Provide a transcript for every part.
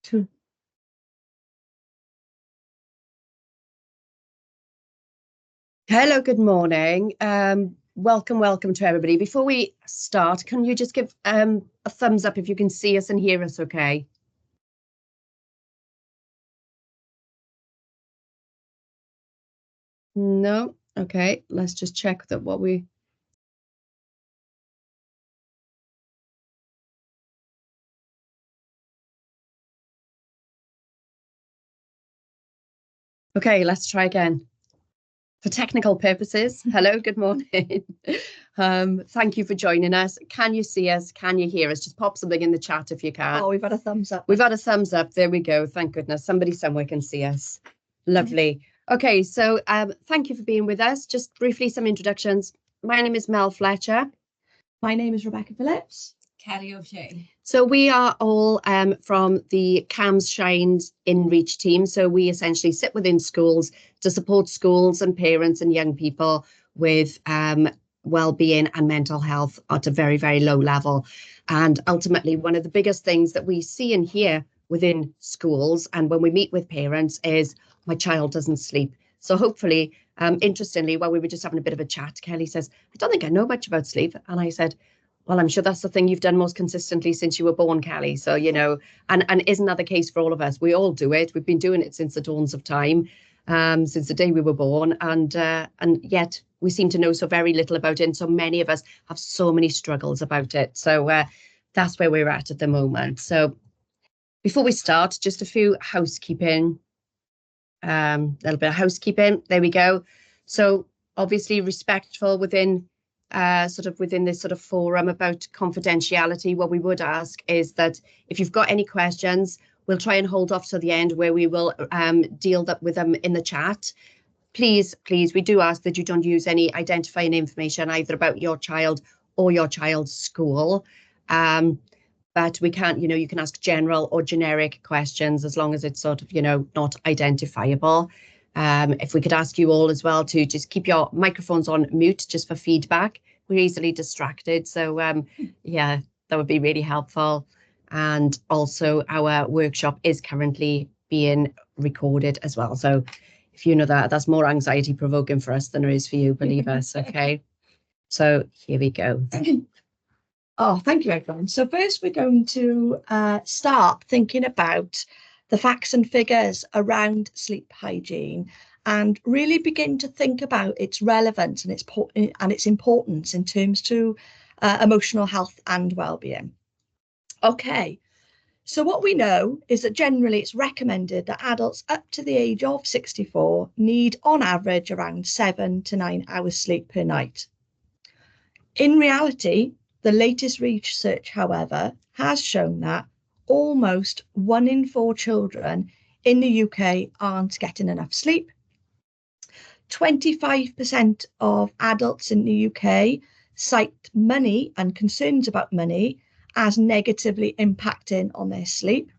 Two. Hello, good morning. Welcome to everybody. Before we start, can you just give a thumbs up if you can see us and hear us okay? No? Okay, let's just check that what we... Okay, let's try again. For technical purposes, hello, good morning. Thank you for joining us. Can you see us? Can you hear us? Just pop something in the chat if you can. Oh, we've had a thumbs up. We've had a thumbs up. There we go. Thank goodness. Somebody somewhere can see us. Lovely. Okay, so thank you for being with us. Just briefly, some introductions. My name is Mel Fletcher. My name is Rebecca Phillips. Kelly O'Shea. So we are all from the CAMS Shines In Reach team. So we essentially sit within schools to support schools and parents and young people with well-being and mental health at a very, very low level. And ultimately, one of the biggest things that we see and hear within schools and when we meet with parents is, my child doesn't sleep. So hopefully, interestingly, while we were just having a bit of a chat, Kelly says, I don't think I know much about sleep. And I said, well, I'm sure that's the thing you've done most consistently since you were born, Kelly. So, you know, and isn't that the case for all of us? We all do it. We've been doing it since the dawns of time, since the day we were born. And yet we seem to know so very little about it. And so many of us have so many struggles about it. So that's where we're at the moment. So before we start, just a few housekeeping, little bit of housekeeping. There we go. So obviously respectful within within this sort of forum about confidentiality. What we would ask is that if you've got any questions, we'll try and hold off to the end where we will deal with them in the chat. Please, we do ask that you don't use any identifying information either about your child or your child's school. But we can't, you can ask general or generic questions as long as it's sort of, not identifiable. If we could ask you all as well to just keep your microphones on mute just for feedback. We're easily distracted. So, yeah, that would be really helpful. And also our workshop is currently being recorded as well. So if you know that, that's more anxiety provoking for us than it is for you, believe us. Okay. So here we go. Oh, thank you, everyone. So first we're going to start thinking about the facts and figures around sleep hygiene and really begin to think about its relevance and its importance in terms to emotional health and well-being. Okay, so what we know is that generally it's recommended that adults up to the age of 64 need on average around 7 to 9 hours sleep per night. In reality, the latest research, however, has shown that almost 1 in 4 children in the UK aren't getting enough sleep. 25% of adults in the UK cite money and concerns about money as negatively impacting on their sleep.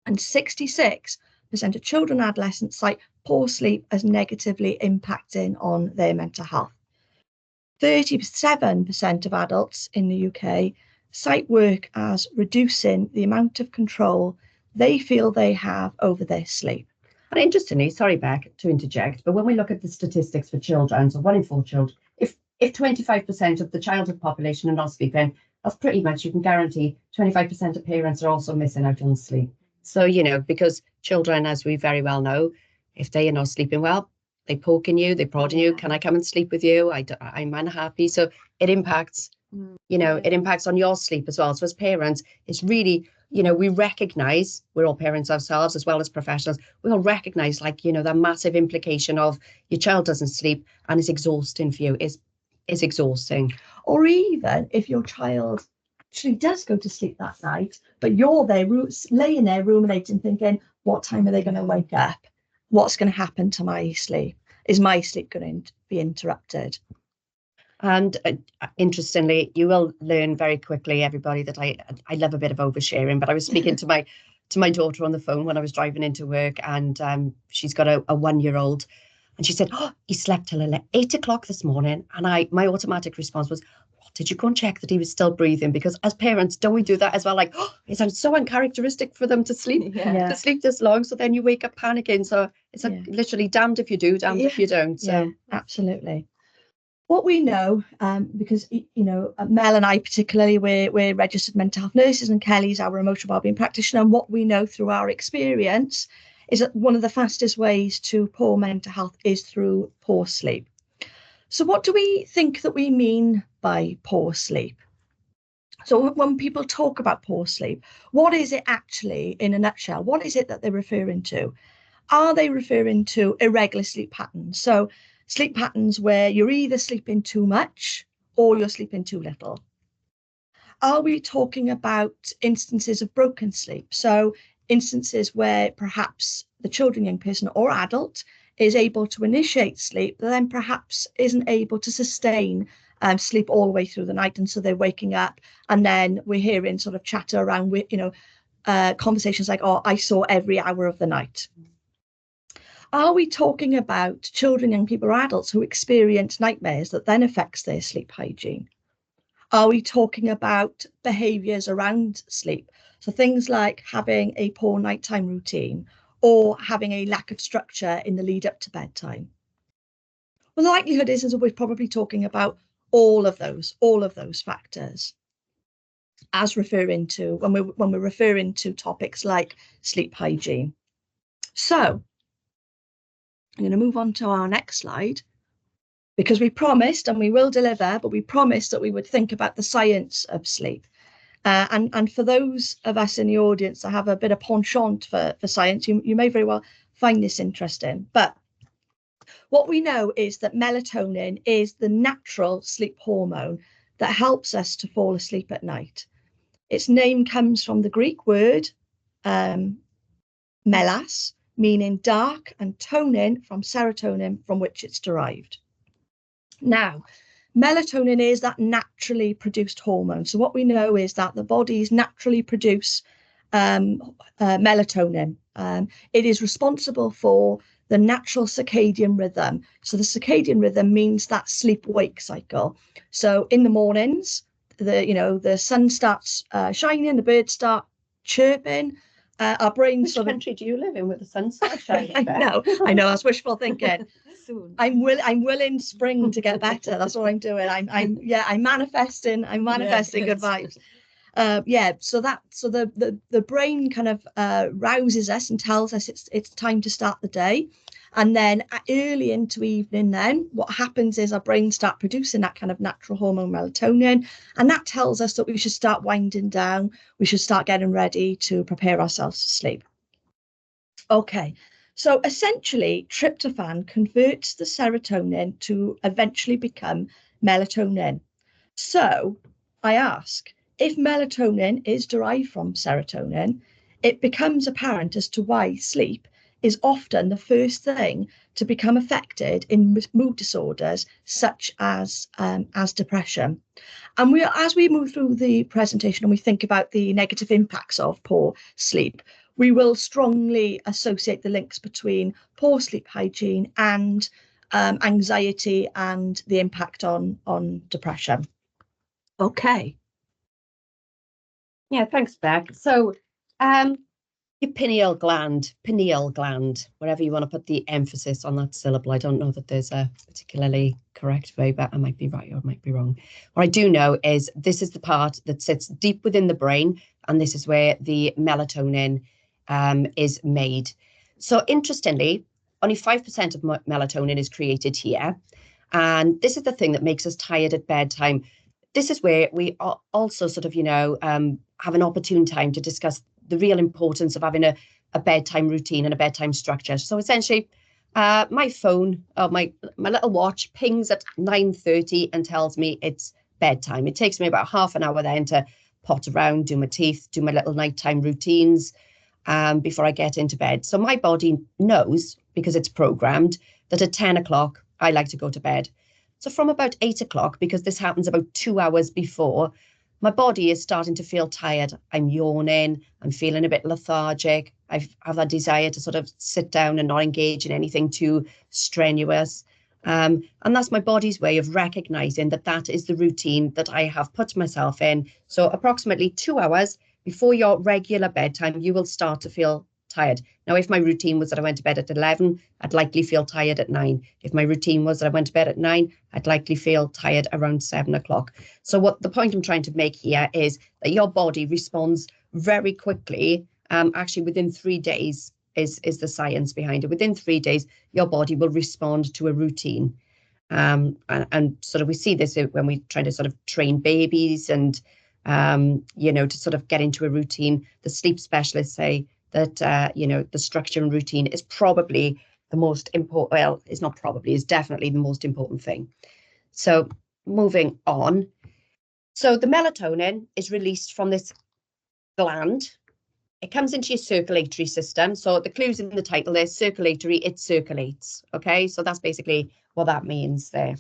And 66% of children and adolescents cite poor sleep as negatively impacting on their mental health. 37% of adults in the UK cite work as reducing the amount of control they feel they have over their sleep. And interestingly, sorry, Beck, to interject, but when we look at the statistics for children, so 1 in 4 children, if 25% of the childhood population are not sleeping, that's pretty much, you can guarantee 25% of parents are also missing out on sleep. So, because children, as we very well know, if they are not sleeping well, they poking you, they prodding you. Can I come and sleep with you? I'm unhappy. So it impacts, it impacts on your sleep as well. So as parents, it's really, we recognize, we're all parents ourselves as well as professionals. We all recognize that massive implication of your child doesn't sleep and it's exhausting for you, is exhausting. Or even if your child actually does go to sleep that night, but you're there laying there ruminating, thinking, what time are they going to wake up? What's going to happen to my sleep? Is my sleep going to be interrupted? And interestingly, you will learn very quickly, everybody, that I love a bit of oversharing. But I was speaking to my daughter on the phone when I was driving into work, and she's got a 1-year-old, and she said, "Oh, he slept till 8 o'clock this morning." And my automatic response was, did you go and check that he was still breathing? Because as parents, don't we do that as well? Like, oh, it sounds so uncharacteristic for them to sleep to sleep this long. So then you wake up panicking. So it's literally damned if you do, damned if you don't. So yeah, absolutely. What we know, because Mel and I particularly, we're registered mental health nurses, and Kelly's our emotional wellbeing practitioner. And what we know through our experience is that one of the fastest ways to poor mental health is through poor sleep. So what do we think that we mean by poor sleep? So when people talk about poor sleep, what is it actually in a nutshell? What is it that they're referring to? Are they referring to irregular sleep patterns? So sleep patterns where you're either sleeping too much or you're sleeping too little. Are we talking about instances of broken sleep? So instances where perhaps the children, young person or adult is able to initiate sleep, but then perhaps isn't able to sustain sleep all the way through the night. And so they're waking up, and then we're hearing sort of chatter around, conversations like, oh, I saw every hour of the night. Are we talking about children, young people or adults who experience nightmares that then affects their sleep hygiene? Are we talking about behaviours around sleep? So things like having a poor nighttime routine or having a lack of structure in the lead up to bedtime? Well, the likelihood is that we're probably talking about all of those factors as referring to when we're referring to topics like sleep hygiene. So I'm going to move on to our next slide, because we promised, and we will deliver, but we promised that we would think about the science of sleep. And for those of us in the audience that have a bit of penchant for science, you may very well find this interesting. But what we know is that melatonin is the natural sleep hormone that helps us to fall asleep at night. Its name comes from the Greek word melas, meaning dark, and tonin from serotonin, from which it's derived. Now, melatonin is that naturally produced hormone. So what we know is that the bodies naturally produce melatonin. It is responsible for the natural circadian rhythm. So the circadian rhythm means that sleep-wake cycle. So in the mornings, the sun starts shining, the birds start chirping. Our brains. Which country do you live in with the sun starts shining? I know, that's wishful thinking. Soon. I'm willing spring to get better. That's what I'm doing. I'm manifesting good vibes. So the brain kind of rouses us and tells us it's time to start the day. And then early into evening, then what happens is our brains start producing that kind of natural hormone melatonin, and that tells us that we should start winding down. We should start getting ready to prepare ourselves for sleep. Okay, so essentially tryptophan converts the serotonin to eventually become melatonin. So I ask, if melatonin is derived from serotonin, it becomes apparent as to why sleep is often the first thing to become affected in mood disorders such as depression. And as we move through the presentation and we think about the negative impacts of poor sleep, we will strongly associate the links between poor sleep hygiene and anxiety and the impact on depression. Okay. Yeah, thanks, Beck. So your pineal gland, wherever you want to put the emphasis on that syllable. I don't know that there's a particularly correct way, but I might be right or I might be wrong. What I do know is this is the part that sits deep within the brain, and this is where the melatonin is made. So interestingly, only 5% of melatonin is created here. And this is the thing that makes us tired at bedtime. This is where we also sort of, have an opportune time to discuss the real importance of having a bedtime routine and a bedtime structure. So essentially, my phone, my little watch pings at 9:30 and tells me it's bedtime. It takes me about half an hour then to pot around, do my teeth, do my little nighttime routines before I get into bed. So my body knows, because it's programmed, that at 10 o'clock, I like to go to bed. So from about 8 o'clock, because this happens about 2 hours before, my body is starting to feel tired. I'm yawning. I'm feeling a bit lethargic. I have that desire to sort of sit down and not engage in anything too strenuous. And that's my body's way of recognizing that that is the routine that I have put myself in. So approximately 2 hours before your regular bedtime, you will start to feel tired. Now, if my routine was that I went to bed at 11, I'd likely feel tired at 9. If my routine was that I went to bed at 9, I'd likely feel tired around 7 o'clock. So what the point I'm trying to make here is that your body responds very quickly. Actually, within 3 days is the science behind it. Within 3 days, your body will respond to a routine. And sort of we see this when we try to sort of train babies and, to sort of get into a routine. The sleep specialists say that, the structure and routine is probably the most important, well, it's not probably, it's definitely the most important thing. So moving on. So the melatonin is released from this gland. It comes into your circulatory system. So the clues in the title is circulatory, it circulates. Okay, so that's basically what that means there.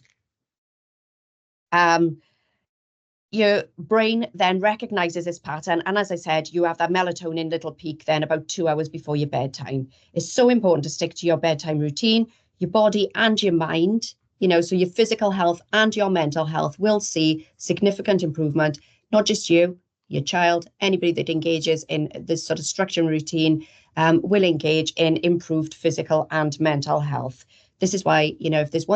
Your brain then recognizes this pattern. And as I said, you have that melatonin little peak then about 2 hours before your bedtime. It's so important to stick to your bedtime routine, your body and your mind, so your physical health and your mental health will see significant improvement, not just you, your child, anybody that engages in this sort of structure and routine will engage in improved physical and mental health. This is why, if there's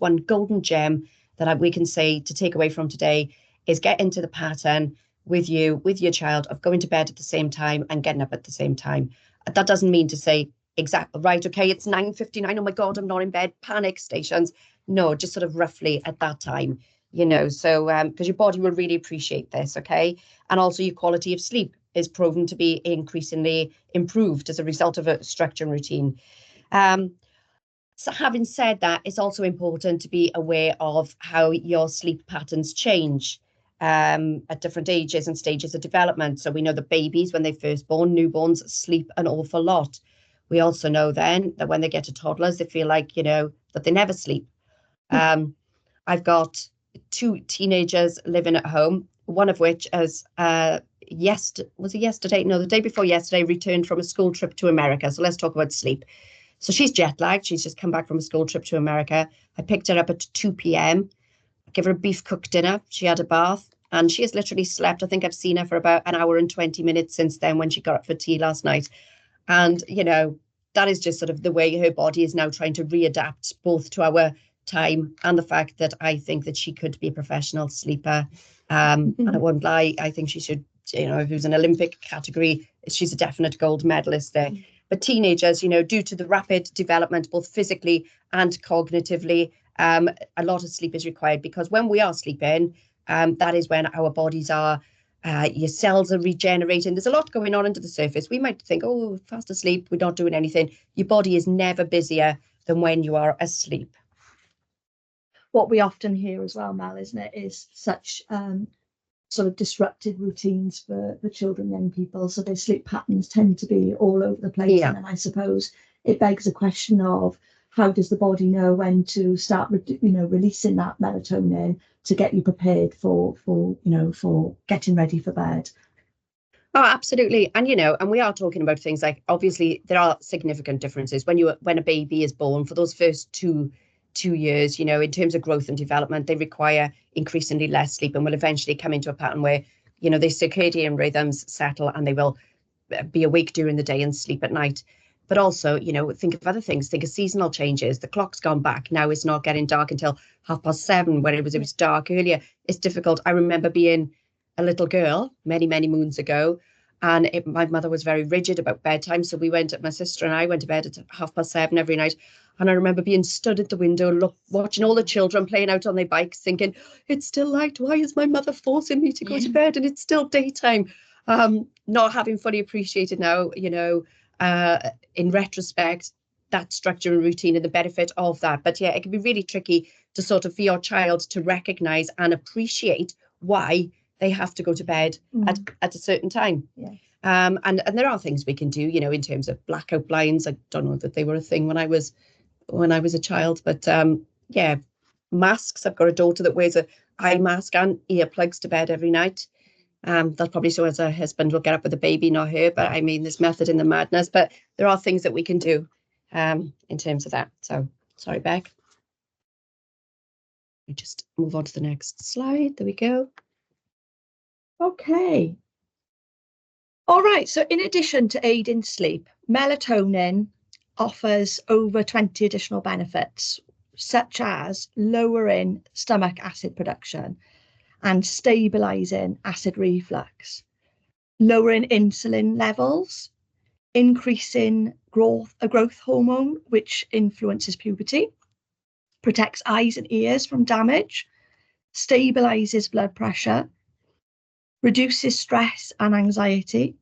one golden gem that we can say to take away from today, is get into the pattern with your child of going to bed at the same time and getting up at the same time. That doesn't mean to say exactly, right, okay, it's 9:59, oh my God, I'm not in bed, panic stations. No, just sort of roughly at that time. So because your body will really appreciate this, okay? And also your quality of sleep is proven to be increasingly improved as a result of a structure and routine. So having said that, it's also important to be aware of how your sleep patterns change at different ages and stages of development. So we know that babies, when they're first born, newborns sleep an awful lot. We also know then that when they get to toddlers, they feel like, that they never sleep. I've got 2 teenagers living at home, one of which has yesterday? No, the day before yesterday, returned from a school trip to America. So let's talk about sleep. So she's jet lagged. She's just come back from a school trip to America. I picked her up at 2 p.m. I gave her a beef cooked dinner. She had a bath and she has literally slept. I think I've seen her for about an hour and 20 minutes since then when she got up for tea last night. And, that is just sort of the way her body is now trying to readapt both to our time and the fact that I think that she could be a professional sleeper. And I won't lie, I think she should, if it was an Olympic category, she's a definite gold medalist there. But teenagers, due to the rapid development, both physically and cognitively, a lot of sleep is required because when we are sleeping, that is when our bodies are, your cells are regenerating. There's a lot going on under the surface. We might think, oh, fast asleep, we're not doing anything. Your body is never busier than when you are asleep. What we often hear as well, Mel, isn't it, is such sort of disrupted routines for children, young people. So their sleep patterns tend to be all over the place. Yeah. And then I suppose it begs a question of how does the body know when to start, releasing that melatonin to get you prepared for getting ready for bed. Oh, absolutely. And, and we are talking about things like, obviously, there are significant differences when a baby is born for those first two years, in terms of growth and development, they require increasingly less sleep and will eventually come into a pattern where, their circadian rhythms settle and they will be awake during the day and sleep at night. But also, think of other things, think of seasonal changes. The clock's gone back. Now it's not getting dark until 7:30 when it was dark earlier. It's difficult. I remember being a little girl many, many moons ago, and my mother was very rigid about bedtime. So my sister and I went to bed at 7:30 every night. And I remember being stood at the window, watching all the children playing out on their bikes, thinking, it's still light. Why is my mother forcing me to go to bed? And it's still daytime. Not having fully appreciated now, in retrospect, that structure and routine and the benefit of that. But yeah, it can be really tricky to sort of for your child to recognize and appreciate why they have to go to bed at a certain time. Yeah. And there are things we can do, in terms of blackout blinds. I don't know that they were a thing when I was a child, but yeah, masks. I've got a daughter that wears an eye mask and earplugs to bed every night. That's probably so as her husband will get up with the baby, not her. But I mean, there's method in the madness. But there are things that we can do in terms of that. So sorry, Beck. We just move on to the next slide. There we go. Okay. All right, so in addition to aid in sleep, melatonin offers over 20 additional benefits, such as lowering stomach acid production and stabilizing acid reflux, lowering insulin levels, increasing a growth hormone, which influences puberty, protects eyes and ears from damage, stabilizes blood pressure, reduces stress and anxiety,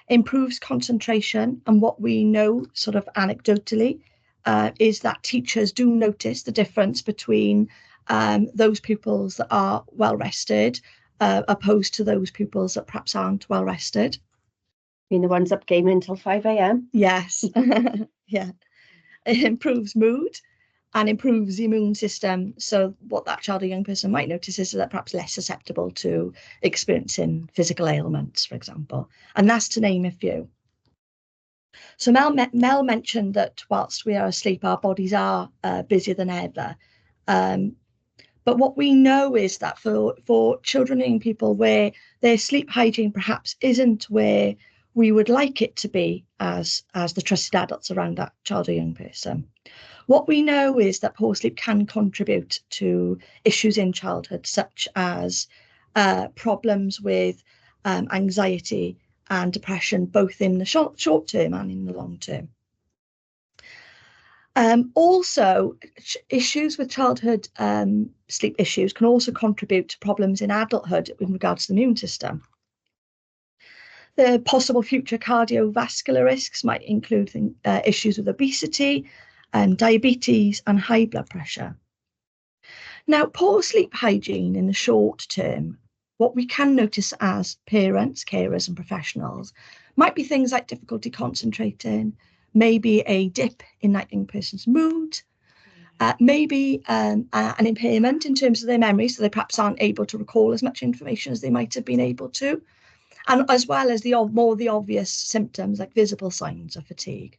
improves concentration. And what we know sort of anecdotally is that teachers do notice the difference between those pupils that are well rested opposed to those pupils that perhaps aren't well rested. Being the ones up gaming until 5 a.m. Yes. Yeah. It improves mood and improves the immune system. So what that child or young person might notice is that perhaps less susceptible to experiencing physical ailments, for example. And that's to name a few. So Mel mentioned that whilst we are asleep, our bodies are busier than ever. But what we know is that for children and young people where their sleep hygiene perhaps isn't where we would like it to be as the trusted adults around that child or young person, what we know is that poor sleep can contribute to issues in childhood, such as problems with anxiety and depression, both in the short term and in the long term. Also, issues with childhood sleep issues can also contribute to problems in adulthood in regards to the immune system. The possible future cardiovascular risks might include issues with obesity, diabetes and high blood pressure. Now, poor sleep hygiene in the short term, what we can notice as parents, carers and professionals might be things like difficulty concentrating, maybe a dip in that young person's mood, maybe an impairment in terms of their memory, so they perhaps aren't able to recall as much information as they might have been able to, and as well as the obvious symptoms like visible signs of fatigue.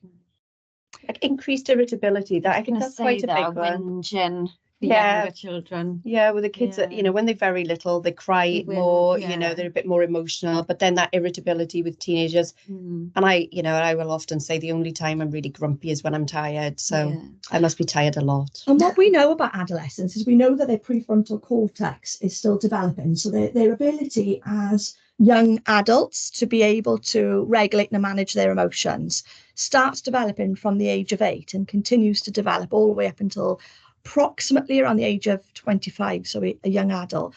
Like increased irritability, that I think that's quite a big one. Whinging for younger children. Yeah, with the kids, you know, when they're very little, they cry more, you know, they're a bit more emotional, but then that irritability with teenagers. And I will often say the only time I'm really grumpy is when I'm tired. So I must be tired a lot. And what we know about adolescents is we know that their prefrontal cortex is still developing. So their ability as young adults to be able to regulate and manage their emotions starts developing from the age of 8 and continues to develop all the way up until approximately around the age of 25, so a young adult.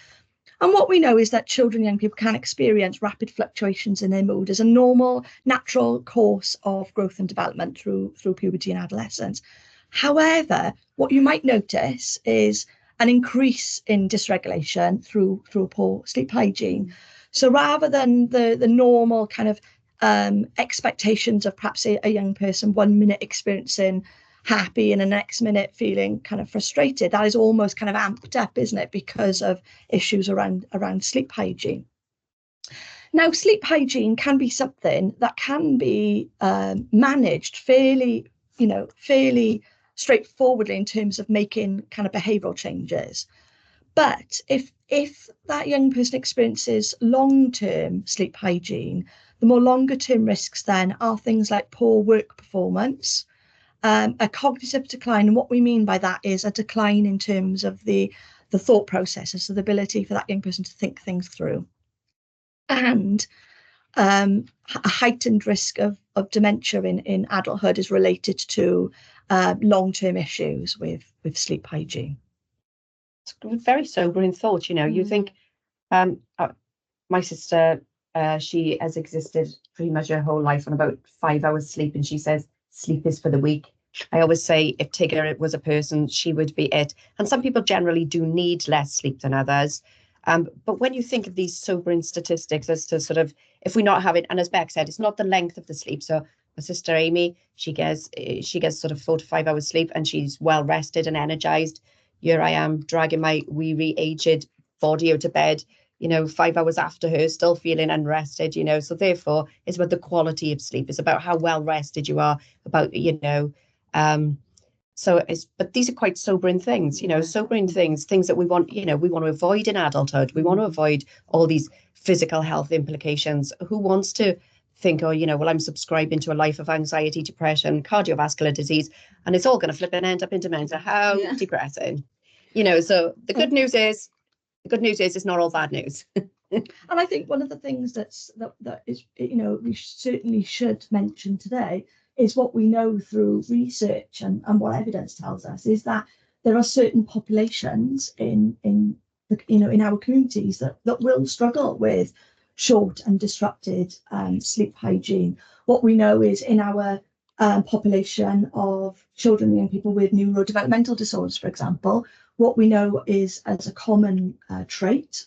And what we know is that children and young people can experience rapid fluctuations in their mood as a normal, natural course of growth and development through puberty and adolescence. However, what you might notice is an increase in dysregulation through poor sleep hygiene. So rather than the normal kind of expectations of perhaps a young person 1 minute experiencing happy and the next minute feeling kind of frustrated, that is almost kind of amped up, isn't it, because of issues around sleep hygiene. Now, sleep hygiene can be something that can be managed fairly straightforwardly in terms of making kind of behavioural changes. But if that young person experiences long-term sleep hygiene, the more longer-term risks then are things like poor work performance, a cognitive decline. And what we mean by that is a decline in terms of the thought processes, so the ability for that young person to think things through, and a heightened risk of dementia in adulthood is related to long-term issues with sleep hygiene. It's very sobering thought, you know. You think, my sister, she has existed pretty much her whole life on about 5 hours sleep, and she says sleep is for the weak. I always say if Tigger was a person, she would be it. And some people generally do need less sleep than others. But when you think of these sobering statistics as to sort of, if we not have it, and as Beck said, it's not the length of the sleep. So my sister Amy, she gets sort of 4 to 5 hours sleep and she's well rested and energized. Here I am dragging my weary, aged body out of bed, you know, 5 hours after her, still feeling unrested, you know. So therefore, it's about the quality of sleep. It's about how well rested you are, about, you know, But these are quite sobering things, sobering things that we want, we want to avoid in adulthood. We want to avoid all these physical health implications. Who wants to think, oh, well, I'm subscribing to a life of anxiety, depression, cardiovascular disease, and it's all going to flip and end up in dementia. How depressing, so the good news is it's not all bad news. And I think one of the things that is, we certainly should mention today is what we know through research and what evidence tells us is that there are certain populations in our communities that will struggle with short and disrupted sleep hygiene. What we know is in our population of children and young people with neurodevelopmental disorders, for example, what we know is as a common trait,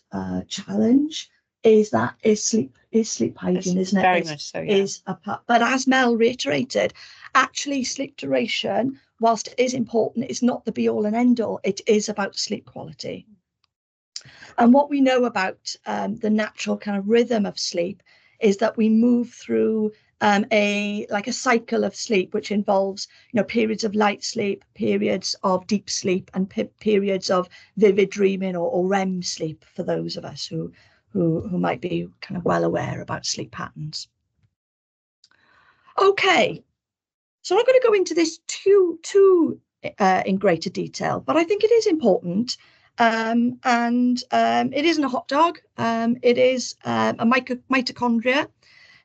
challenge, is sleep hygiene, isn't it? Very much so, yeah. Is a part. But as Mel reiterated, actually sleep duration, whilst it is important, it's not the be all and end all. It is about sleep quality. And what we know about the natural kind of rhythm of sleep is that we move through a cycle of sleep, which involves periods of light sleep, periods of deep sleep, and periods of vivid dreaming or REM sleep for those of us who might be kind of well aware about sleep patterns. Okay, so I'm going to go into this too in greater detail, but I think it is important. And it isn't a hot dog. It is a mitochondria.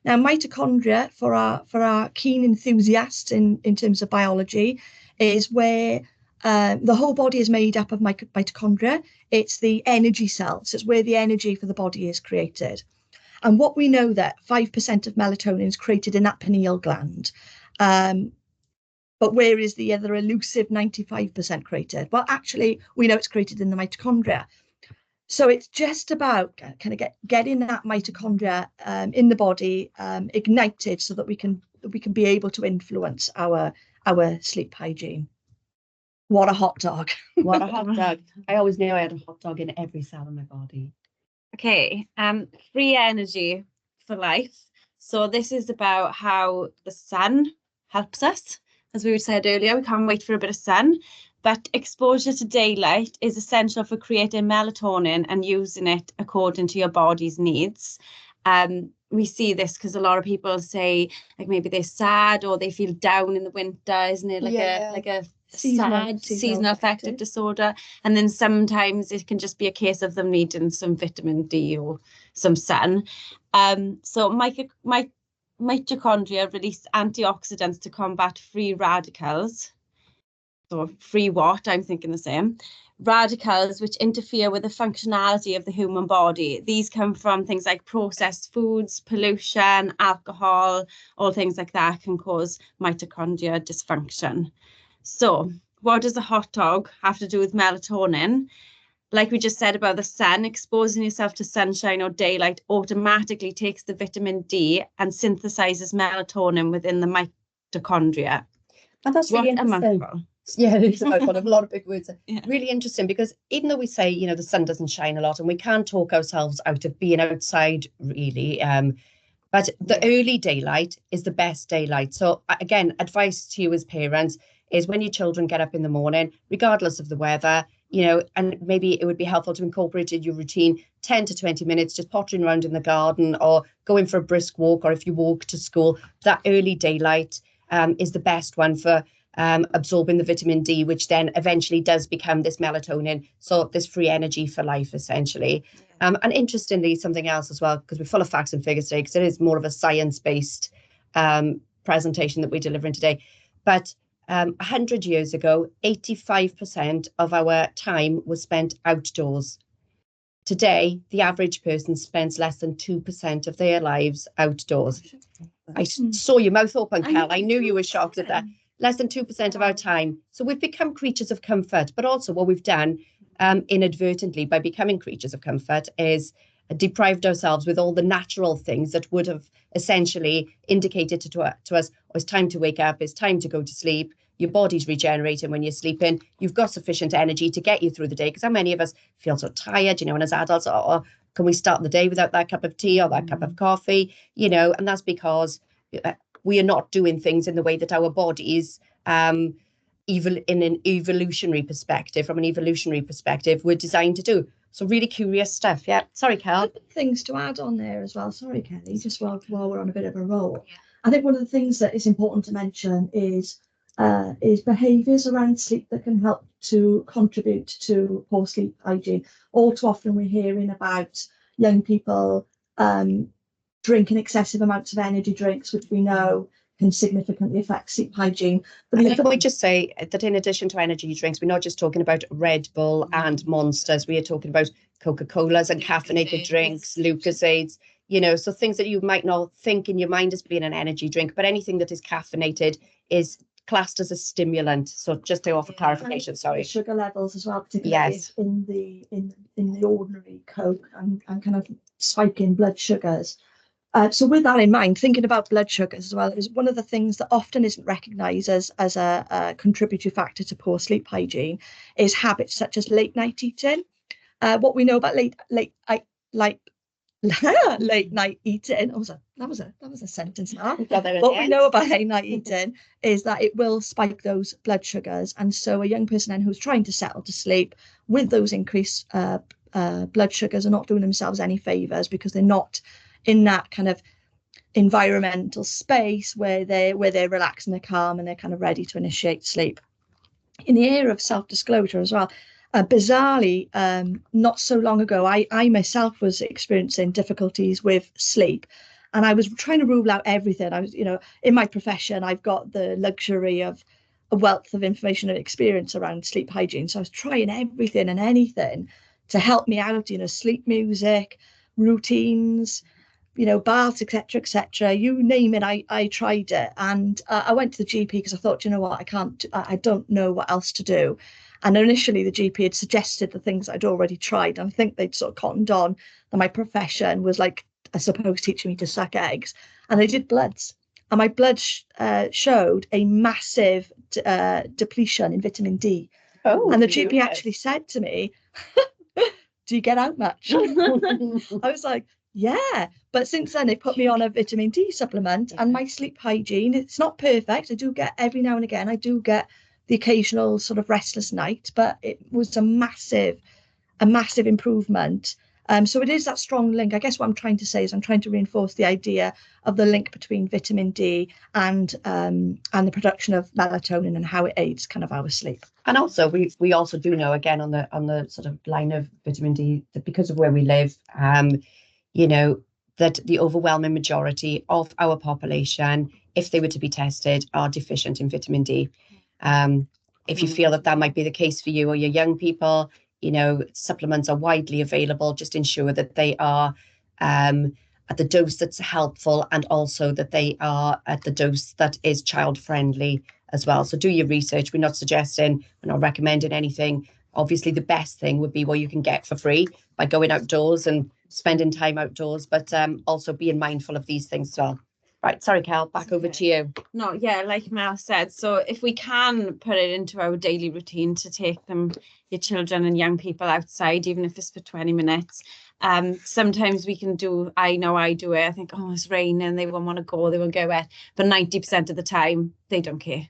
Now, mitochondria, for our keen enthusiasts in terms of biology, is where the whole body is made up of mitochondria. It's the energy cells. It's where the energy for the body is created. And what we know that 5% of melatonin is created in that pineal gland. But where is the other elusive 95% created? Well, actually, we know it's created in the mitochondria. So it's just about kind of getting that mitochondria in the body ignited so that we can be able to influence our sleep hygiene. What a hot dog. What a hot dog. I always knew I had a hot dog in every cell in my body. Okay, free energy for life. So this is about how the sun helps us. As we said earlier, we can't wait for a bit of sun, but exposure to daylight is essential for creating melatonin and using it according to your body's needs. We see this because a lot of people say, like, maybe they're sad or they feel down in the winter, isn't it? Like a seasonal affective disorder. And then sometimes it can just be a case of them needing some vitamin D or some sun. So mitochondria release antioxidants to combat free radicals. So free what? I'm thinking the same. Radicals which interfere with the functionality of the human body. These come from things like processed foods, pollution, alcohol, all things like that can cause mitochondria dysfunction. So what does a hot dog have to do with melatonin? Like we just said about the sun, exposing yourself to sunshine or daylight automatically takes the vitamin D and synthesizes melatonin within the mitochondria. And that's really interesting. Yeah, it's a mouthful of a lot of big words. Yeah. Really interesting, because even though we say, the sun doesn't shine a lot and we can't talk ourselves out of being outside, really, but the early daylight is the best daylight. So again, advice to you as parents is when your children get up in the morning, regardless of the weather, and maybe it would be helpful to incorporate in your routine 10 to 20 minutes, just pottering around in the garden or going for a brisk walk, or if you walk to school, that early daylight is the best one for absorbing the vitamin D, which then eventually does become this melatonin. So this free energy for life, essentially. And interestingly, something else as well, because we're full of facts and figures today, because it is more of a science-based presentation that we're delivering today. But 100 years ago, 85% of our time was spent outdoors. Today, the average person spends less than 2% of their lives outdoors. I saw your mouth open, Cal. I knew you were shocked at that. Less than 2% of our time. So we've become creatures of comfort, but also what we've done inadvertently by becoming creatures of comfort is deprived ourselves with all the natural things that would have essentially indicated to us, oh, it's time to wake up, it's time to go to sleep. Your body's regenerating when you're sleeping. You've got sufficient energy to get you through the day, because how many of us feel so tired, and as adults, oh, can we start the day without that cup of tea or that cup of coffee, and that's because we are not doing things in the way that our bodies in an evolutionary perspective, we're designed to do. So really curious stuff. Yeah. Sorry, Carl. Things to add on there as well. Sorry, Kelly, just while we're on a bit of a roll. I think one of the things that is important to mention is behaviours around sleep that can help to contribute to poor sleep hygiene. All too often we're hearing about young people drinking excessive amounts of energy drinks, which we know can significantly affect sleep hygiene. But can we just say that in addition to energy drinks, we're not just talking about Red Bull and Monsters, we are talking about Coca-Colas and caffeinated drinks, Lucozades, so things that you might not think in your mind as being an energy drink, but anything that is caffeinated is classed as a stimulant. So just to offer clarification, sorry. Sugar levels as well, particularly in the ordinary Coke and kind of spiking blood sugars. So with that in mind, thinking about blood sugars as well is one of the things that often isn't recognised as a contributory factor to poor sleep hygiene is habits such as late night eating. What we know about late night eating. That was a sentence. What we know about late night eating is that it will spike those blood sugars, and so a young person then who's trying to settle to sleep with those increased blood sugars are not doing themselves any favours, because they're not in that kind of environmental space where they're relaxed and they're calm and they're kind of ready to initiate sleep. In the area of self-disclosure as well, bizarrely, not so long ago, I myself was experiencing difficulties with sleep, and I was trying to rule out everything. I was, in my profession, I've got the luxury of a wealth of information and experience around sleep hygiene. So I was trying everything and anything to help me out, sleep music, routines, baths, etc., you name it. I tried it, and I went to the GP because I thought, I don't know what else to do. And initially the GP had suggested the things I'd already tried, and I think they'd sort of cottoned on that my profession was, like, I suppose, teaching me to suck eggs. And they did bloods, and my blood showed a massive depletion in vitamin D. And the GP actually said to me, do you get out much? I was like, yeah. But since then, they put me on a vitamin D supplement, and my sleep hygiene, it's not perfect. I do get, every now and again, I do get the occasional sort of restless night, but it was a massive improvement. So it is that strong link. I guess what I'm trying to say is I'm trying to reinforce the idea of the link between vitamin D and the production of melatonin and how it aids kind of our sleep. And also we also do know, again, on the sort of line of vitamin D, that because of where we live, that the overwhelming majority of our population, if they were to be tested, are deficient in vitamin D. If you feel that might be the case for you or your young people, supplements are widely available. Just ensure that they are at the dose that's helpful, and also that they are at the dose that is child friendly as well. So do your research. We're not suggesting, we're not recommending anything. Obviously, the best thing would be what you can get for free by going outdoors and spending time outdoors, but also being mindful of these things as well. Right, sorry, Cal, back over to you. No, yeah, like Mel said, so if we can put it into our daily routine to take your children and young people outside, even if it's for 20 minutes, sometimes we can do, I know I do it, I think, oh, it's raining, they won't want to go, they won't go wet, but 90% of the time, they don't care.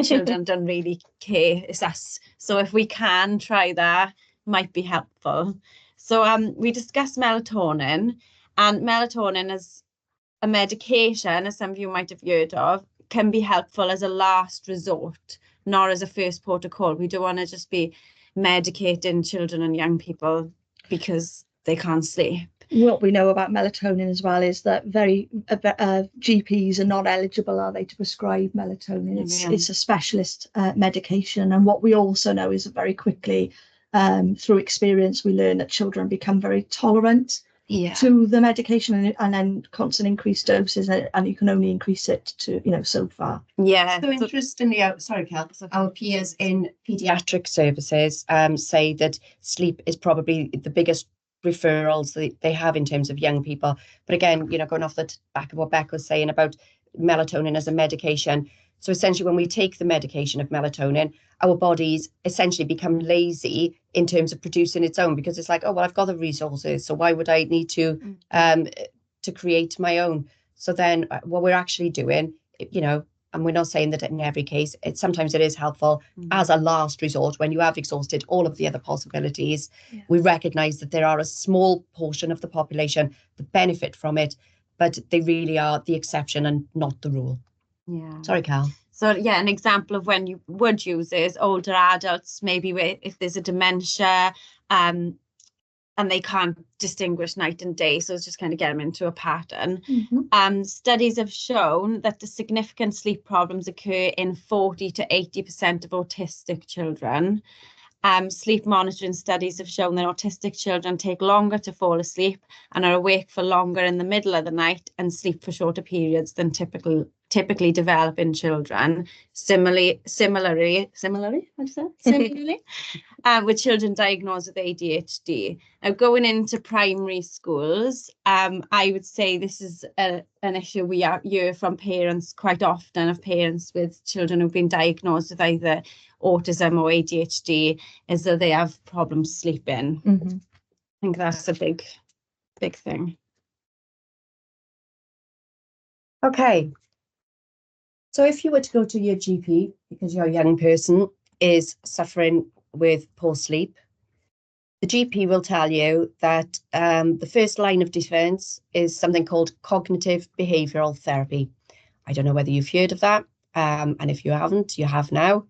Children don't really care, it's us. So if we can try that, might be helpful. So we discussed melatonin, and melatonin is a medication, as some of you might have heard of, can be helpful as a last resort, not as a first port of call. We don't want to just be medicating children and young people because they can't sleep. What we know about melatonin as well is that GPs are not eligible, are they, to prescribe melatonin? It's a specialist medication. And what we also know is that very quickly, through experience, we learn that children become very tolerant to the medication, and then constant increased doses, and you can only increase it to, so far. Yeah. So interestingly, sorry, Cal, our peers in paediatric services say that sleep is probably the biggest referrals that they have in terms of young people. But again, going off the back of what Beck was saying about melatonin as a medication. So essentially, when we take the medication of melatonin, our bodies essentially become lazy in terms of producing its own, because it's like, oh, well, I've got the resources, so why would I need to create my own? So then what we're actually doing, and we're not saying that in every case, sometimes it is helpful as a last resort when you have exhausted all of the other possibilities. Yeah. We recognise that there are a small portion of the population that benefit from it, but they really are the exception and not the rule. Yeah. Sorry, Cal. So yeah, an example of when you would use it is older adults, maybe if there's a dementia, and they can't distinguish night and day, so it's just kind of get them into a pattern. Studies have shown that the significant sleep problems occur in 40 to 80% of autistic children. Sleep monitoring studies have shown that autistic children take longer to fall asleep and are awake for longer in the middle of the night and sleep for shorter periods than typically developing children. Similarly, with children diagnosed with ADHD. Now, going into primary schools, I would say this is an issue we hear from parents quite often, of parents with children who've been diagnosed with either autism or ADHD, is that they have problems sleeping. I think that's a big thing. Okay. So if you were to go to your GP because your young person is suffering with poor sleep, the GP will tell you that the first line of defence is something called cognitive behavioural therapy. I don't know whether you've heard of that, and if you haven't, you have now.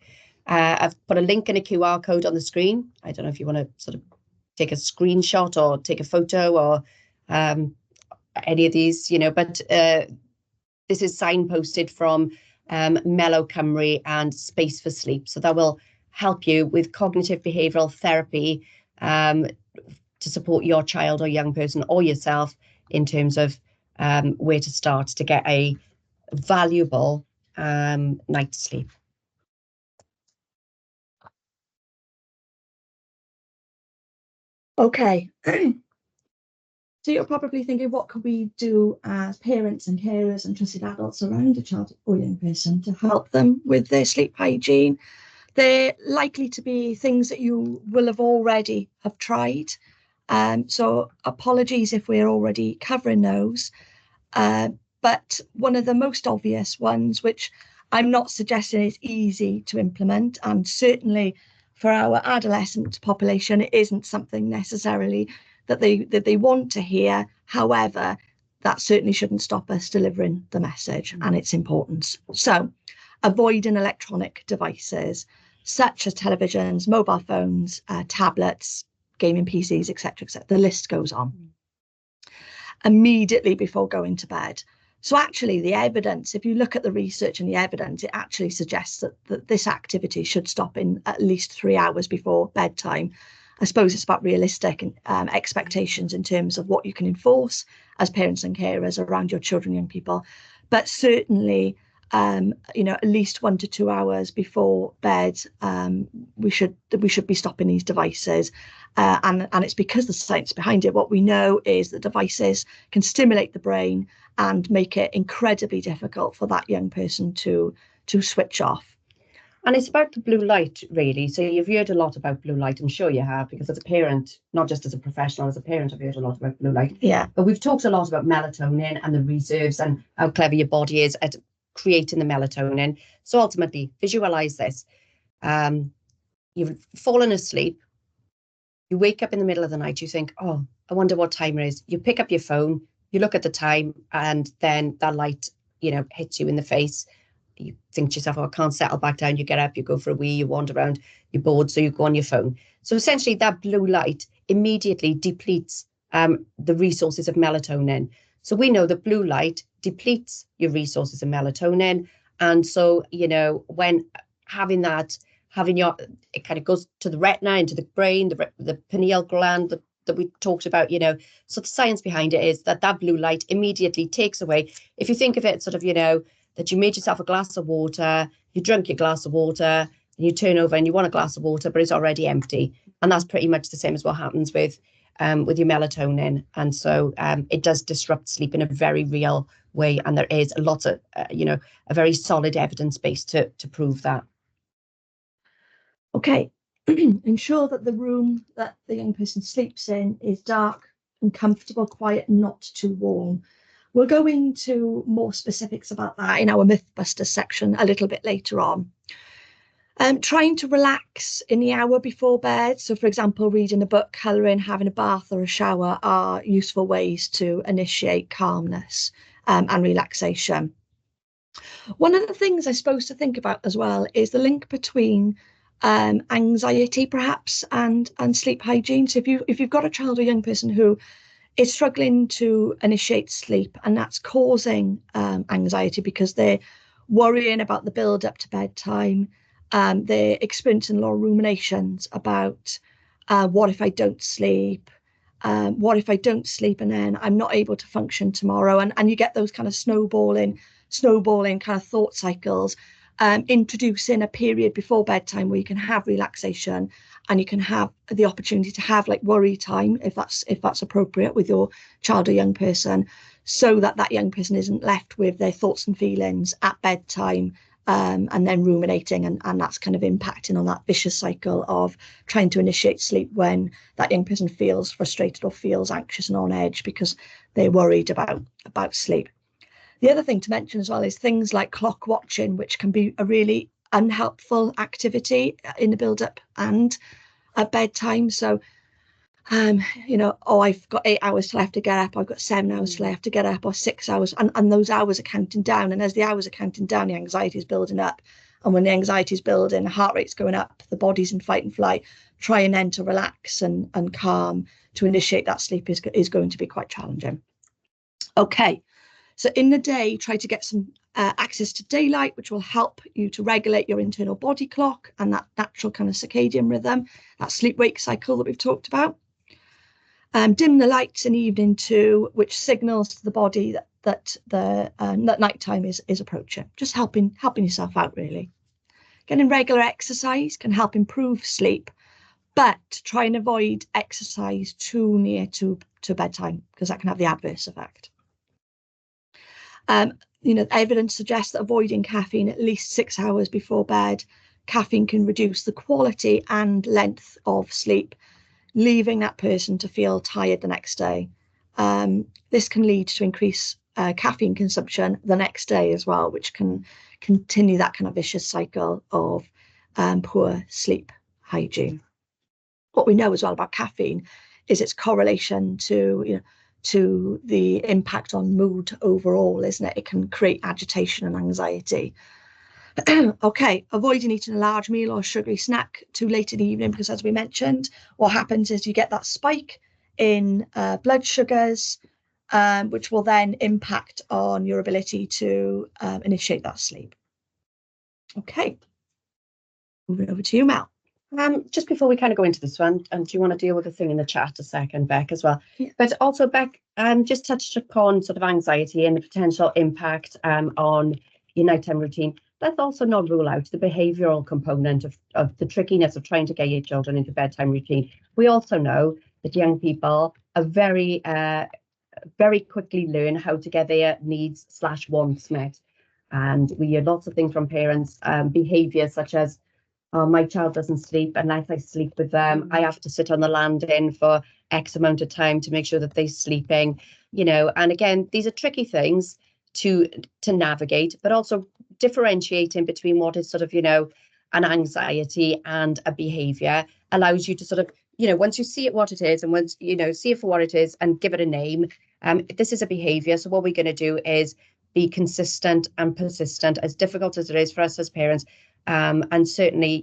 I've put a link and a QR code on the screen. I don't know if you want to sort of take a screenshot or take a photo or any of these, but this is signposted from Mellow Cymru and Space for Sleep. So that will help you with cognitive behavioural therapy to support your child or young person or yourself in terms of where to start to get a valuable night's sleep. Okay. So you're probably thinking, what can we do as parents and carers and trusted adults around a child or young person to help them with their sleep hygiene? They're likely to be things that you will have already have tried. So apologies if we're already covering those. But one of the most obvious ones, which I'm not suggesting is easy to implement, and certainly for our adolescent population, it isn't something necessarily that they want to hear. However, that certainly shouldn't stop us delivering the message and its importance. So avoiding electronic devices such as televisions, mobile phones, tablets, gaming PCs, etc., etc. The list goes on. Immediately before going to bed. So actually the evidence, if you look at the research and the evidence, it actually suggests that this activity should stop in at least 3 hours before bedtime. I suppose it's about realistic expectations in terms of what you can enforce as parents and carers around your children, young people. But certainly, at least 1 to 2 hours before bed, we should be stopping these devices. And it's because the science behind it. What we know is that devices can stimulate the brain and make it incredibly difficult for that young person to switch off. And it's about the blue light, really. So you've heard a lot about blue light. I'm sure you have, because as a parent, not just as a professional, as a parent, I've heard a lot about blue light. Yeah. But we've talked a lot about melatonin and the reserves and how clever your body is at creating the melatonin. So ultimately, visualize this. You've fallen asleep. You wake up in the middle of the night. You think, oh, I wonder what time it is. You pick up your phone. You look at the time, and then that light, hits you in the face. You think to yourself, oh, I can't settle back down. You get up, you go for a wee, you wander around, you're bored, so you go on your phone. So essentially that blue light immediately depletes the resources of melatonin. So we know that blue light depletes your resources of melatonin. And so, when it kind of goes to the retina, into the brain, the pineal gland that we talked about, so the science behind it is that blue light immediately takes away. If you think of it sort of, that you made yourself a glass of water, you drunk your glass of water, and you turn over and you want a glass of water, but it's already empty. And that's pretty much the same as what happens with your melatonin. And so it does disrupt sleep in a very real way. And there is lots of, a very solid evidence base to prove that. Okay. Ensure that the room that the young person sleeps in is dark and comfortable, quiet, not too warm. We'll go into more specifics about that in our Mythbusters section a little bit later on. Trying to relax in the hour before bed. So, for example, reading a book, colouring, having a bath or a shower are useful ways to initiate calmness and relaxation. One of the things I suppose to think about as well is the link between anxiety, perhaps, and sleep hygiene. So if you've got a child or young person who is struggling to initiate sleep, and that's causing anxiety because they're worrying about the build up to bedtime, they're experiencing a lot of ruminations about what if I don't sleep? What if I don't sleep and then I'm not able to function tomorrow? And you get those kind of snowballing kind of thought cycles. Introducing a period before bedtime where you can have relaxation and you can have the opportunity to have like worry time if that's appropriate with your child or young person, so that young person isn't left with their thoughts and feelings at bedtime and then ruminating, and that's kind of impacting on that vicious cycle of trying to initiate sleep when that young person feels frustrated or feels anxious and on edge because they're worried about sleep. The other thing to mention as well is things like clock watching, which can be a really unhelpful activity in the build-up and at bedtime. So, I've got 8 hours till I have to get up, I've got 7 hours till I have to get up, or 6 hours, and those hours are counting down. And as the hours are counting down, the anxiety is building up. And when the anxiety is building, the heart rate's going up, the body's in fight and flight. Trying then to relax and calm to initiate that sleep is going to be quite challenging. Okay. So in the day, try to get some access to daylight, which will help you to regulate your internal body clock and that natural kind of circadian rhythm, that sleep-wake cycle that we've talked about. Dim the lights in the evening too, which signals to the body that nighttime is approaching. Just helping yourself out, really. Getting regular exercise can help improve sleep, but try and avoid exercise too near to bedtime because that can have the adverse effect. Evidence suggests that avoiding caffeine at least 6 hours before bed, caffeine can reduce the quality and length of sleep, leaving that person to feel tired the next day. This can lead to increased caffeine consumption the next day as well, which can continue that kind of vicious cycle of poor sleep hygiene. What we know as well about caffeine is its correlation to the impact on mood overall, isn't it? It can create agitation and anxiety. Okay, avoiding eating a large meal or sugary snack too late in the evening, because as we mentioned, what happens is you get that spike in blood sugars, which will then impact on your ability to initiate that sleep. Okay, moving over to you, Mel. Just before we kind of go into this one, and do you want to deal with the thing in the chat a second, Beck, as well? Yeah. But also, Beck, just touched upon sort of anxiety and the potential impact on your nighttime routine. Let's also not rule out the behavioural component of the trickiness of trying to get your children into bedtime routine. We also know that young people are very quickly learn how to get their needs/wants met. And we hear lots of things from parents, behaviours such as, oh, my child doesn't sleep unless I sleep with them. I have to sit on the landing for X amount of time to make sure that they're sleeping, and again, these are tricky things to navigate, but also differentiating between what is sort of, an anxiety and a behavior allows you to sort of, once you see it what it is, and once, see it for what it is and give it a name, this is a behavior. So what we're going to do is be consistent and persistent, as difficult as it is for us as parents. And certainly,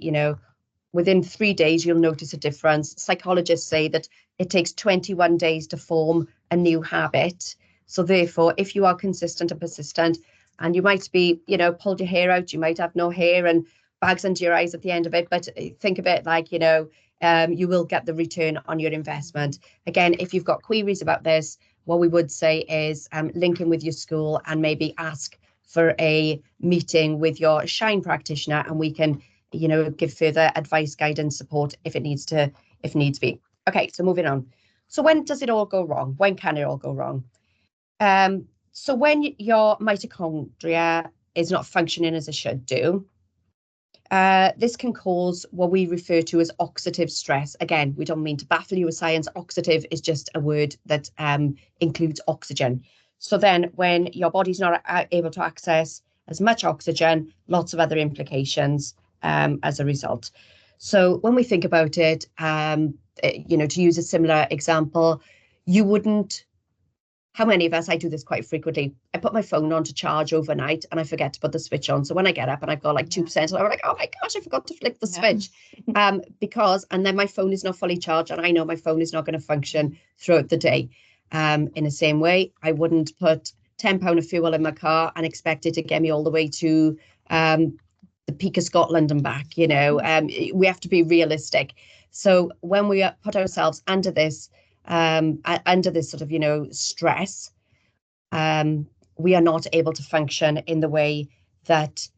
within 3 days, you'll notice a difference. Psychologists say that it takes 21 days to form a new habit. So therefore, if you are consistent and persistent, and you might be, pulled your hair out, you might have no hair and bags under your eyes at the end of it, but think of it like, you will get the return on your investment. Again, if you've got queries about this, what we would say is link in with your school and maybe ask for a meeting with your Shine practitioner, and we can, give further advice, guidance, support if needs be. Okay, so moving on. So when does it all go wrong? When can it all go wrong? So when your mitochondria is not functioning as it should do, this can cause what we refer to as oxidative stress. Again, we don't mean to baffle you with science. Oxidative is just a word that includes oxygen. So then when your body's not able to access as much oxygen, lots of other implications as a result. So when we think about it, to use a similar example, you wouldn't, how many of us, I do this quite frequently, I put my phone on to charge overnight and I forget to put the switch on. So when I get up and I've got like 2%, I'm like, oh my gosh, I forgot to flick the switch. And then my phone is not fully charged and I know my phone is not going to function throughout the day. In the same way, I wouldn't put £10 of fuel in my car and expect it to get me all the way to the peak of Scotland and back. We have to be realistic. So when we put ourselves under this sort of, stress, we are not able to function in the way that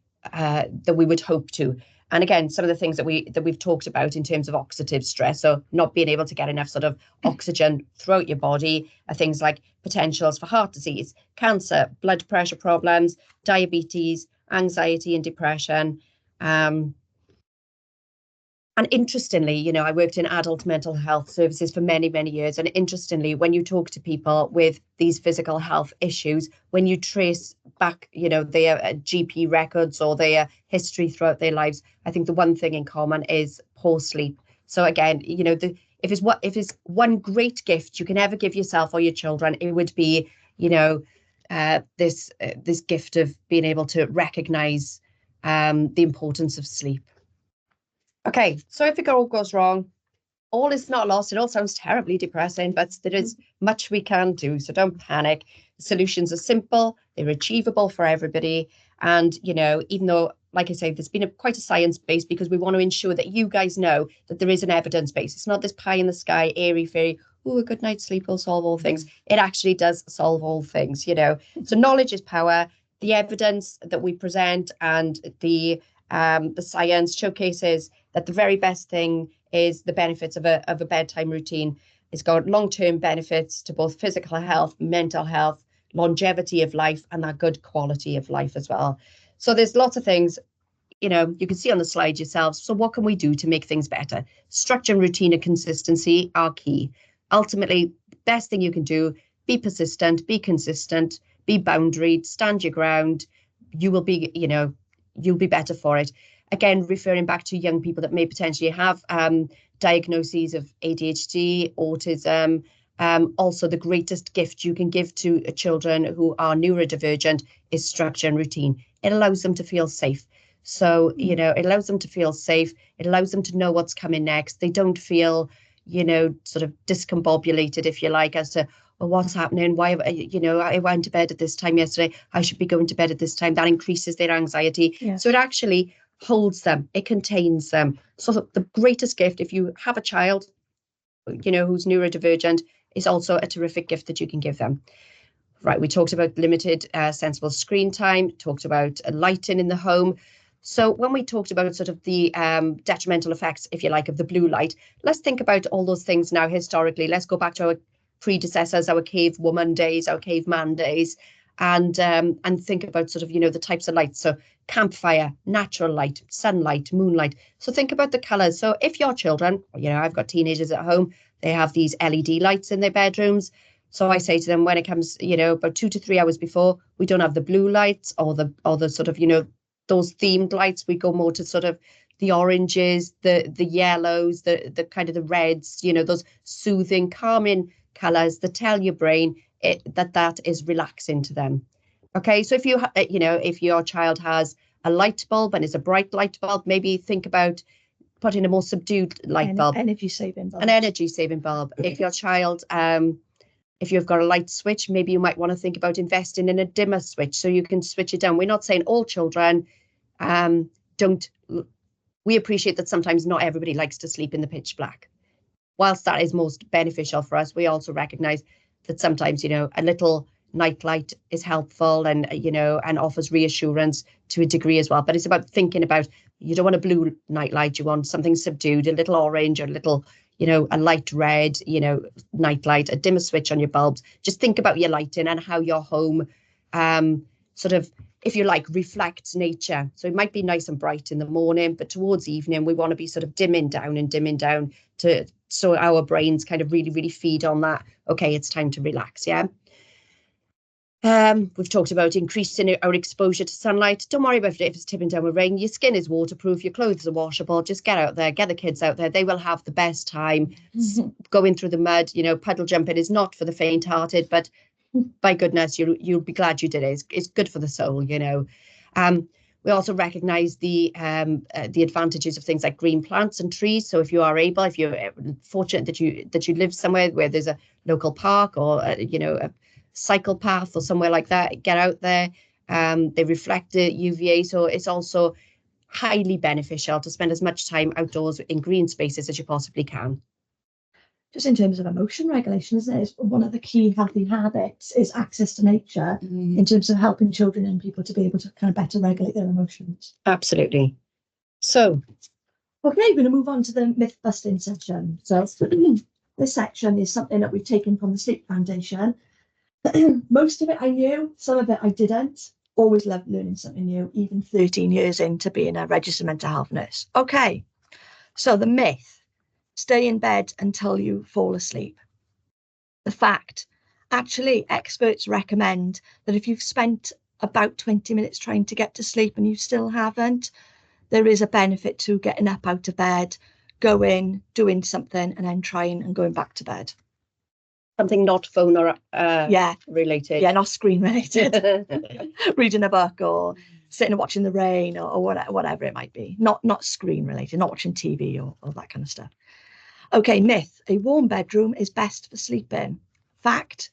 we would hope to. And again, some of the things that we've talked about in terms of oxidative stress, so not being able to get enough sort of oxygen throughout your body, are things like potentials for heart disease, cancer, blood pressure problems, diabetes, anxiety and depression. And interestingly, I worked in adult mental health services for many, many years. And interestingly, when you talk to people with these physical health issues, when you trace back, their GP records or their history throughout their lives, I think the one thing in common is poor sleep. So again, if it's one great gift you can ever give yourself or your children, it would be, this gift of being able to recognize the importance of sleep. Okay, so if it all goes wrong, all is not lost. It all sounds terribly depressing, but there is much we can do. So don't panic. The solutions are simple. They're achievable for everybody. And, even though, like I say, there's been quite a science base because we want to ensure that you guys know that there is an evidence base. It's not this pie in the sky, airy fairy, a good night's sleep will solve all things. It actually does solve all things, So knowledge is power. The evidence that we present and the science showcases that the very best thing is the benefits of a bedtime routine. It's got long-term benefits to both physical health, mental health, longevity of life, and that good quality of life as well. So there's lots of things, you can see on the slide yourselves. So what can we do to make things better? Structure and routine and consistency are key. Ultimately, best thing you can do, be persistent, be consistent, be boundaried, stand your ground. You will be, you'll be better for it. Again, referring back to young people that may potentially have diagnoses of ADHD, autism. Also, the greatest gift you can give to children who are neurodivergent is structure and routine. It allows them to feel safe. So, it allows them to feel safe. It allows them to know what's coming next. They don't feel, sort of discombobulated, if you like, as to, well, what's happening? Why, I went to bed at this time yesterday. I should be going to bed at this time. That increases their anxiety. Yes. So it actually holds them. It contains them. So the greatest gift, if you have a child, who's neurodivergent, is also a terrific gift that you can give them. Right, we talked about limited sensible screen time, talked about lighting in the home. So when we talked about sort of the detrimental effects, if you like, of the blue light, let's think about all those things now historically. Let's go back to our predecessors, our cave woman days, our caveman days, and think about sort of, the types of lights. So campfire, natural light, sunlight, moonlight. So think about the colors. So if your children, I've got teenagers at home, they have these LED lights in their bedrooms. So I say to them, when it comes, about 2 to 3 hours before, we don't have the blue lights or the sort of, those themed lights. We go more to sort of the oranges, the yellows, the kind of the reds, those soothing, calming colors that tell your brain that is relaxing to them. Okay, so if your child has a light bulb and it's a bright light bulb, maybe think about putting a more subdued light bulb. Energy saving bulb. An energy saving bulb. If your child, if you've got a light switch, maybe you might want to think about investing in a dimmer switch so you can switch it down. We're not saying all children don't. We appreciate that sometimes not everybody likes to sleep in the pitch black. Whilst that is most beneficial for us, we also recognize that sometimes, a little night light is helpful and, and offers reassurance to a degree as well. But it's about thinking about, you don't want a blue night light, you want something subdued, a little orange or a little, a light red, night light, a dimmer switch on your bulbs. Just think about your lighting and how your home sort of, if you like, reflects nature. So it might be nice and bright in the morning, but towards evening, we want to be sort of dimming down so our brains kind of really, really feed on that. Okay, it's time to relax, yeah? We've talked about increasing our exposure to sunlight. Don't worry about it if it's tipping down with rain. Your skin is waterproof, your clothes are washable. Just get out there, get the kids out there. They will have the best time going through the mud. You know, puddle jumping is not for the faint-hearted, but by goodness, you'll be glad you did it. It's good for the soul, you know. We also recognise the advantages of things like green plants and trees. So if you are able, if you're fortunate that you live somewhere where there's a local park or a cycle path or somewhere like that, get out there. They reflect the UVA, so it's also highly beneficial to spend as much time outdoors in green spaces as you possibly can. Just in terms of emotion regulation, isn't it? It's one of the key healthy habits is access to nature in terms of helping children and people to be able to kind of better regulate their emotions. Absolutely. So, okay, we're going to move on to the myth busting section. So this section is something that we've taken from the Sleep Foundation. Most of it I knew, some of it I didn't. Always loved learning something new, even 13 years into being a registered mental health nurse. Okay, so the myth. Stay in bed until you fall asleep. The fact, actually, experts recommend that if you've spent about 20 minutes trying to get to sleep and you still haven't, there is a benefit to getting up out of bed, going, doing something, and then trying and going back to bed. Something not phone or related. Yeah, not screen related. Reading a book or sitting and watching the rain or whatever it might be. Not screen related, not watching TV or that kind of stuff. Okay, myth. A warm bedroom is best for sleeping. Fact.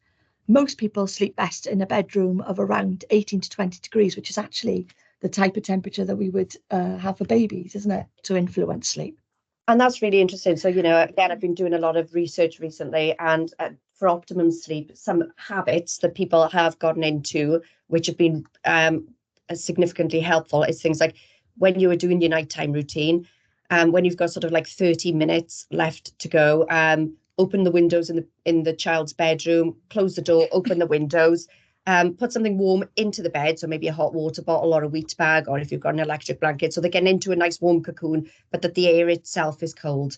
Most people sleep best in a bedroom of around 18 to 20 degrees, which is actually the type of temperature that we would have for babies, isn't it? To influence sleep. And that's really interesting. So, again, I've been doing a lot of research recently, and for optimum sleep, some habits that people have gotten into, which have been significantly helpful, is things like when you are doing your nighttime routine, when you've got sort of like 30 minutes left to go, open the windows in the child's bedroom, close the door, open the windows, put something warm into the bed, so maybe a hot water bottle or a wheat bag, or if you've got an electric blanket, so they're getting into a nice warm cocoon, but that the air itself is cold.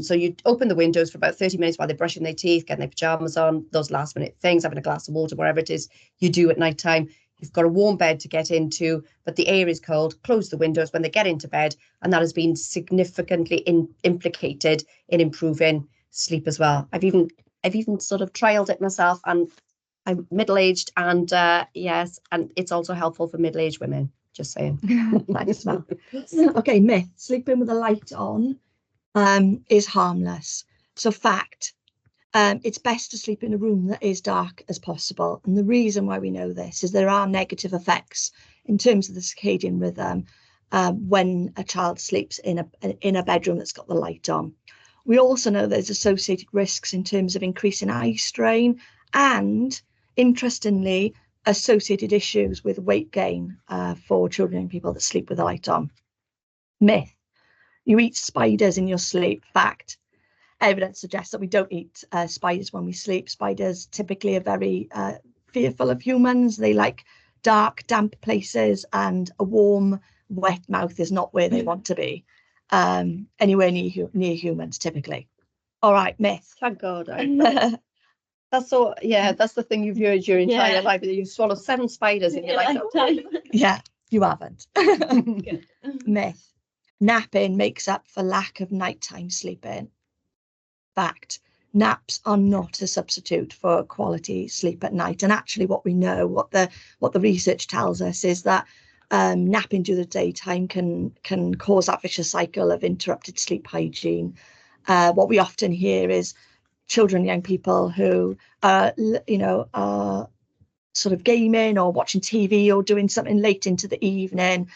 So you open the windows for about 30 minutes while they're brushing their teeth, getting their pajamas on, those last minute things, having a glass of water, whatever it is you do at night time. You've got a warm bed to get into, but the air is cold. Close the windows when they get into bed, and that has been significantly implicated in improving sleep as well. I've even sort of trialed it myself, and I'm middle-aged, and yes, and it's also helpful for middle-aged women. Just saying. Thanks, Mel. Okay, myth. Sleeping with a light on is harmless. So fact. It's best to sleep in a room that is dark as possible. And the reason why we know this is there are negative effects in terms of the circadian rhythm when a child sleeps in a bedroom that's got the light on. We also know there's associated risks in terms of increasing eye strain and, interestingly, associated issues with weight gain for children and people that sleep with the light on. Myth. You eat spiders in your sleep. Fact. Evidence suggests that we don't eat spiders when we sleep. Spiders typically are very fearful of humans. They like dark, damp places, and a warm, wet mouth is not where they want to be. Anywhere near humans, typically. All right, myth. Thank God. That's so, that's the thing you've heard your entire life. You swallow 7 spiders in your lifetime. Yeah, you haven't. Myth. Napping makes up for lack of nighttime sleeping. Fact. Naps are not a substitute for quality sleep at night. And actually what we know, what the research tells us is that napping during the daytime can cause that vicious cycle of interrupted sleep hygiene. What we often hear is children, young people who are sort of gaming or watching TV or doing something late into the evening,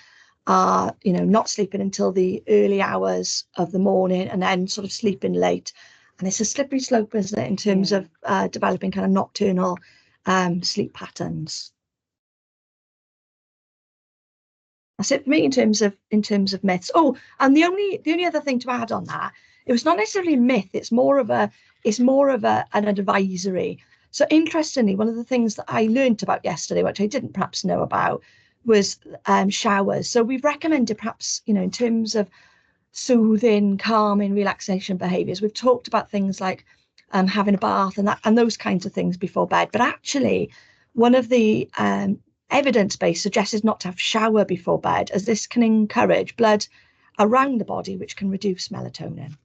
are not sleeping until the early hours of the morning and then sort of sleeping late. And it's a slippery slope, isn't it, in terms of developing kind of nocturnal sleep patterns. That's it for me in terms of myths. Oh, and the only other thing to add on that, it was not necessarily a myth. It's more of an advisory. So interestingly, one of the things that I learned about yesterday, which I didn't perhaps know about, was showers. So we've recommended perhaps, in terms of soothing, calming, relaxation behaviours, we've talked about things like having a bath and those kinds of things before bed. But actually, one of the evidence-based suggests not to have shower before bed, as this can encourage blood around the body, which can reduce melatonin.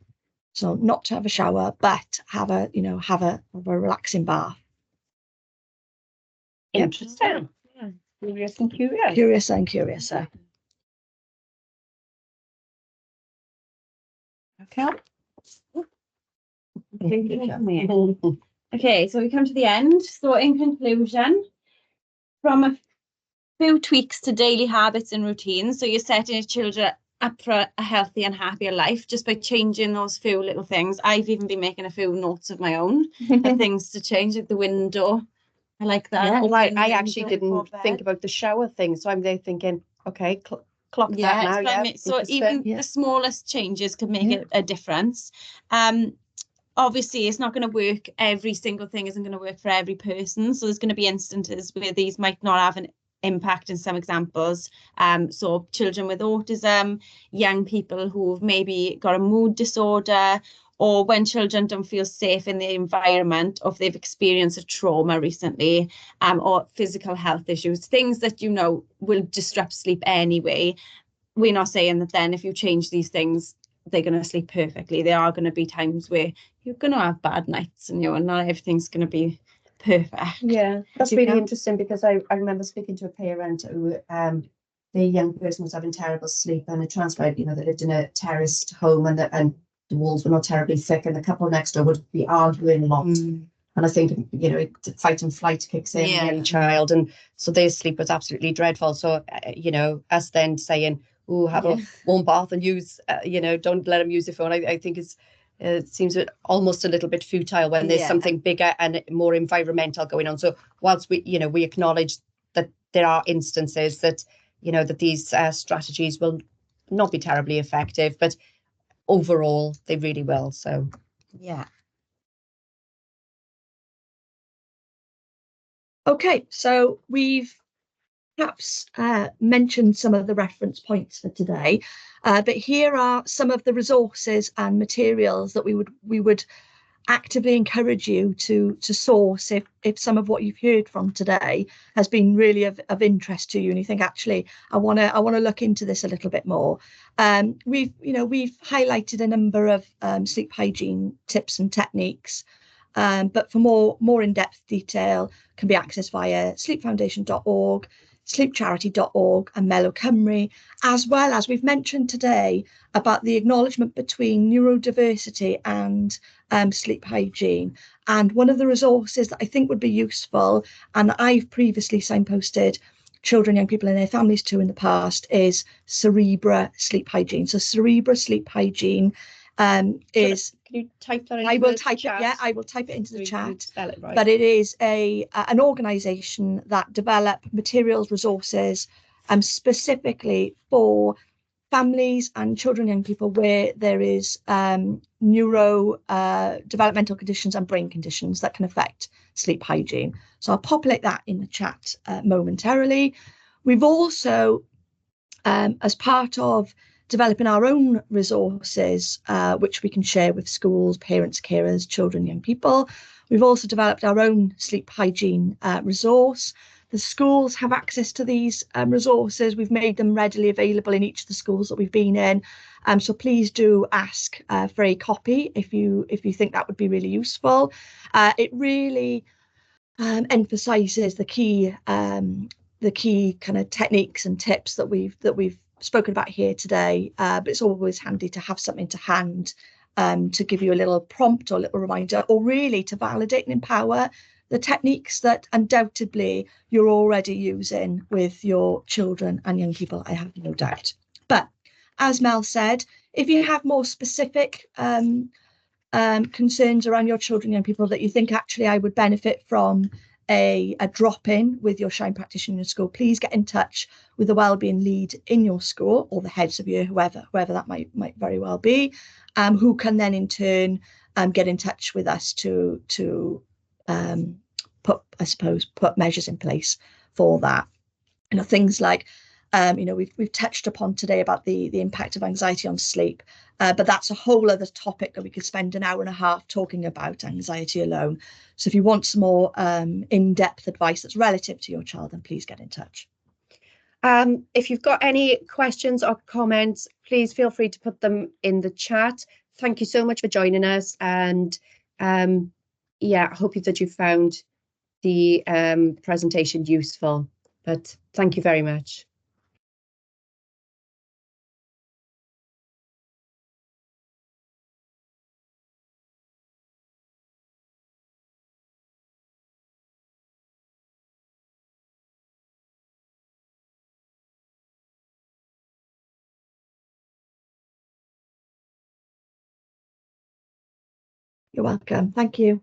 So not to have a shower, but have a relaxing bath. Interesting. Yeah. Curious and curious. Curious and curiouser. Okay. Okay, so we come to the end. So in conclusion, from a few tweaks to daily habits and routines, so you're setting your children up for a healthy and happier life just by changing those few little things. I've even been making a few notes of my own of things to change, like the window. I like that. Yeah, Open like I window actually didn't before think bed. about the shower thing, so I'm there thinking, okay, clock that Yeah, now. it's Yeah, like so interesting. even Yeah. the smallest changes could make Yeah. a difference. Obviously it's not going to work. Every single thing isn't going to work for every person. So there's going to be instances where these might not have an impact in some examples. So children with autism, young people who've maybe got a mood disorder, or when children don't feel safe in the environment, or if they've experienced a trauma recently, or physical health issues, things that will disrupt sleep anyway. We're not saying that then if you change these things, they're going to sleep perfectly. There are going to be times where you're going to have bad nights, and not everything's going to be perfect. Yeah, that's You really can. interesting, because I remember speaking to a parent who the young person was having terrible sleep, and it transpired, they lived in a terraced home, and the walls were not terribly thick, and the couple next door would be arguing a lot. And I think, fight and flight kicks in Yeah. a young child. And so their sleep was absolutely dreadful. So, us then saying, oh, have a warm bath and use, don't let them use the phone. I think it seems almost a little bit futile when there's something bigger and more environmental going on. So whilst we acknowledge that there are instances that, that these strategies will not be terribly effective, but overall they really will. So, Yeah. Okay, so we've perhaps mentioned some of the reference points for today, but here are some of the resources and materials that we would actively encourage you to source if some of what you've heard from today has been really of interest to you, and you think, actually, I want to look into this a little bit more. We've highlighted a number of sleep hygiene tips and techniques. But for more in-depth detail can be accessed via sleepfoundation.org, sleepcharity.org and Mellow Cymru, as well as we've mentioned today about the acknowledgement between neurodiversity and sleep hygiene. And one of the resources that I think would be useful, and I've previously signposted children, young people and their families to in the past, is Cerebra Sleep Hygiene. So Cerebra Sleep Hygiene is... Can you type that into I will the type chat? it. Yeah, I will type it into the You chat. spell it right. But it is an organisation that develop materials, resources, specifically for families and children, young people where there is neuro developmental conditions and brain conditions that can affect sleep hygiene. So I'll populate that in the chat momentarily. We've also, as part of developing our own resources, which we can share with schools, parents, carers, children, young people. We've also developed our own sleep hygiene resource. The schools have access to these resources. We've made them readily available in each of the schools that we've been in. So please do ask for a copy if you think that would be really useful. It really emphasises the key kind of techniques and tips that we've spoken about here today, but it's always handy to have something to hand to give you a little prompt or a little reminder, or really to validate and empower the techniques that undoubtedly you're already using with your children and young people, I have no doubt. But as Mel said, if you have more specific concerns around your children, young people, that you think, actually, I would benefit from a drop-in with your Shine practitioner in school, please get in touch with the wellbeing lead in your school, or the heads of year, whoever that might very well be, who can then in turn get in touch with us to put measures in place for that. Things like You know, we've touched upon today about the impact of anxiety on sleep, but that's a whole other topic that we could spend an hour and a half talking about, anxiety alone. So if you want some more in-depth advice that's relative to your child, then please get in touch. If you've got any questions or comments, please feel free to put them in the chat. Thank you so much for joining us, and yeah, I hope that you found the presentation useful, but thank you very much. You're welcome. Thank you.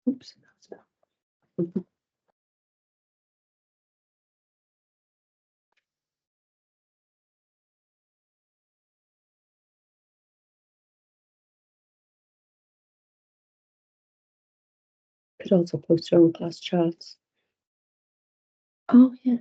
Oops. Could also post your own class charts. Oh, yeah.